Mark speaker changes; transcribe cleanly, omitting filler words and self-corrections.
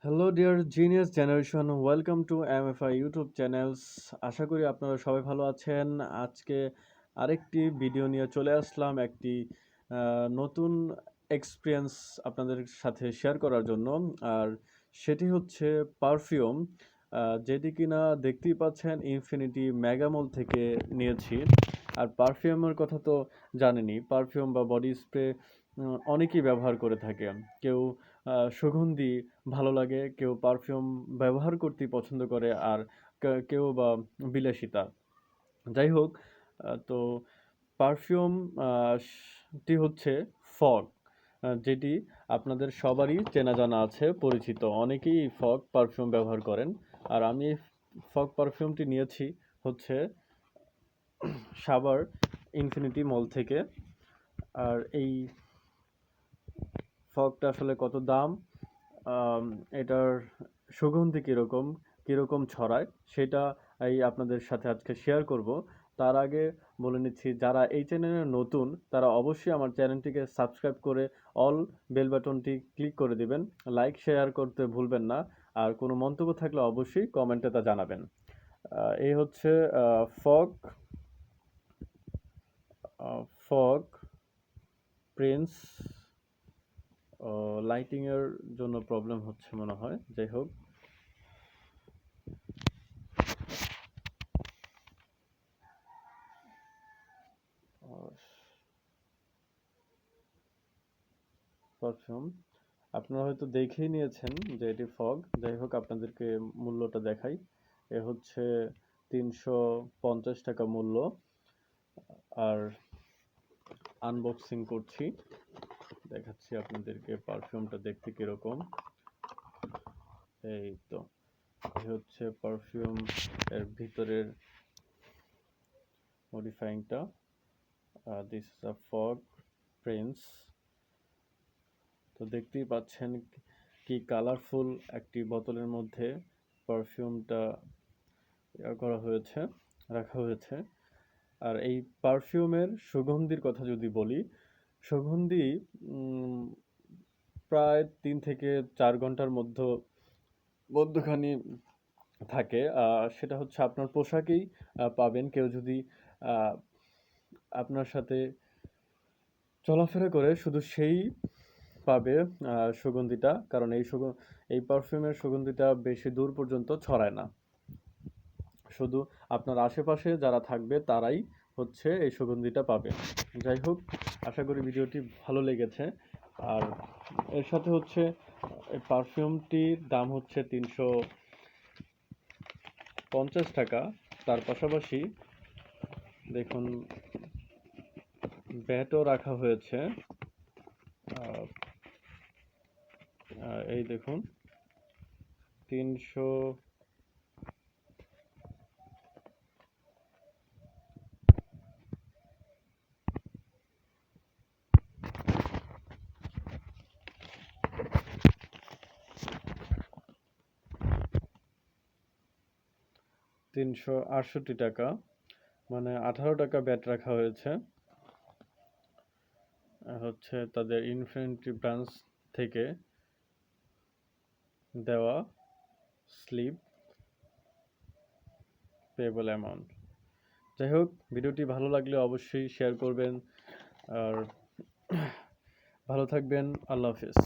Speaker 1: Hello dear genius generation, welcome to MFI YouTube channels. আশা করি আপনারা সবাই ভালো আছেন। আজকে আরেকটি ভিডিও নিয়ে চলে আসলাম, একটি নতুন এক্সপিরিয়েন্স আপনাদের সাথে শেয়ার করার জন্য। আর সেটি হচ্ছে পারফিউম, যেটি কিনা দেখতেই পাচ্ছেন ইনফিনিটি মেগামল থেকে নিয়েছি। আর পারফিউমের কথা তো জানেনই, পারফিউম বা বডি স্প্রে অনেকেই ব্যবহার করে থাকে। কেউ সুগন্ধি ভালো লাগে, কেউ পারফিউম ব্যবহার করতেই পছন্দ করে, আর কেউ বা বিলাসিতা। যাই হোক, তো পারফিউম টি হচ্ছে ফগ, যেটি আপনাদের সবারই চেনা জানা আছে, পরিচিত। অনেকেই এই ফগ পারফিউম ব্যবহার করেন। আর আমি এই ফগ পারফিউমটি নিয়েছি হচ্ছে সাভার ইনফিনিটি মল থেকে। আর এই ফগটা আসলে কত দাম, এটার সুগন্ধি কীরকম কীরকম ছড়ায়, সেটা এই আপনাদের সাথে আজকে শেয়ার করব। তার আগে বলে নিচ্ছি, যারা এই চ্যানেলে নতুন তারা অবশ্যই আমার চ্যানেলটিকে সাবস্ক্রাইব করে অল বেল বাটনটি ক্লিক করে দিবেন। লাইক শেয়ার করতে ভুলবেন না। আর কোনো মন্তব্য থাকলে অবশ্যই কমেন্টে তা জানাবেন। এই হচ্ছে ফগ ফগ প্রিন্স। লাইটিংয়ের জন্য প্রবলেম হচ্ছে মনে হয়, যাই হোক। পারফিউম আপনারা হয়তো দেখেই নিয়েছেন যে এটি ফগ। যাই হোক, আপনাদেরকে মূল্যটা দেখাই। এ হচ্ছে 350 টাকা মূল্য। আর আনবক্সিং করছি, দেখাচ্ছি আপনাদেরকে পারফিউমটা দেখতে কিরকম। এই তো, এই হচ্ছে পারফিউম এর ভিতরের মডিফাইংটা। This is a Fogg prince. তো দেখতেই পাচ্ছেন কি কালারফুল একটি বোতলের মধ্যে পারফিউমটা করা হয়েছে, রাখা হয়েছে। আর এই পারফিউমের সুগন্ধির কথা যদি বলি, সুগন্ধি প্রায় 3 থেকে 4 ঘন্টার মধ্যখানি থাকে। সেটা হচ্ছে আপনার পোশাকেই পাবেন। কেউ যদি আপনার সাথে চলাফেরা করে, শুধু সেই পাবে সুগন্ধিটা। কারণ এই পারফিউমের সুগন্ধিটা বেশি দূর পর্যন্ত ছড়ায় না, শুধু আপনার আশেপাশে যারা থাকবে তারাই হচ্ছে এই সুগন্ধিটা পাবে। যাই হোক, আশা করি ভিডিওটি ভালো লেগেছে। আর এর সাথে হচ্ছে এই পারফিউমটির দাম হচ্ছে 350 টাকা। তার পাশাপাশি দেখুন, ব্যাটও রাখা হয়েছে। এই দেখুন, 300 368 টাকা, মানে 18 টাকা ব্যাট রাখা হয়েছে। হচ্ছে তাদের ইনফিনিটি ব্রাঞ্চ থেকে দেওয়া স্লিপ পেয়েবল অ্যামাউন্ট। যাই হোক, ভিডিওটি ভালো লাগলে অবশ্যই শেয়ার করবেন। আর ভালো থাকবেন। আল্লাহ হাফেজ।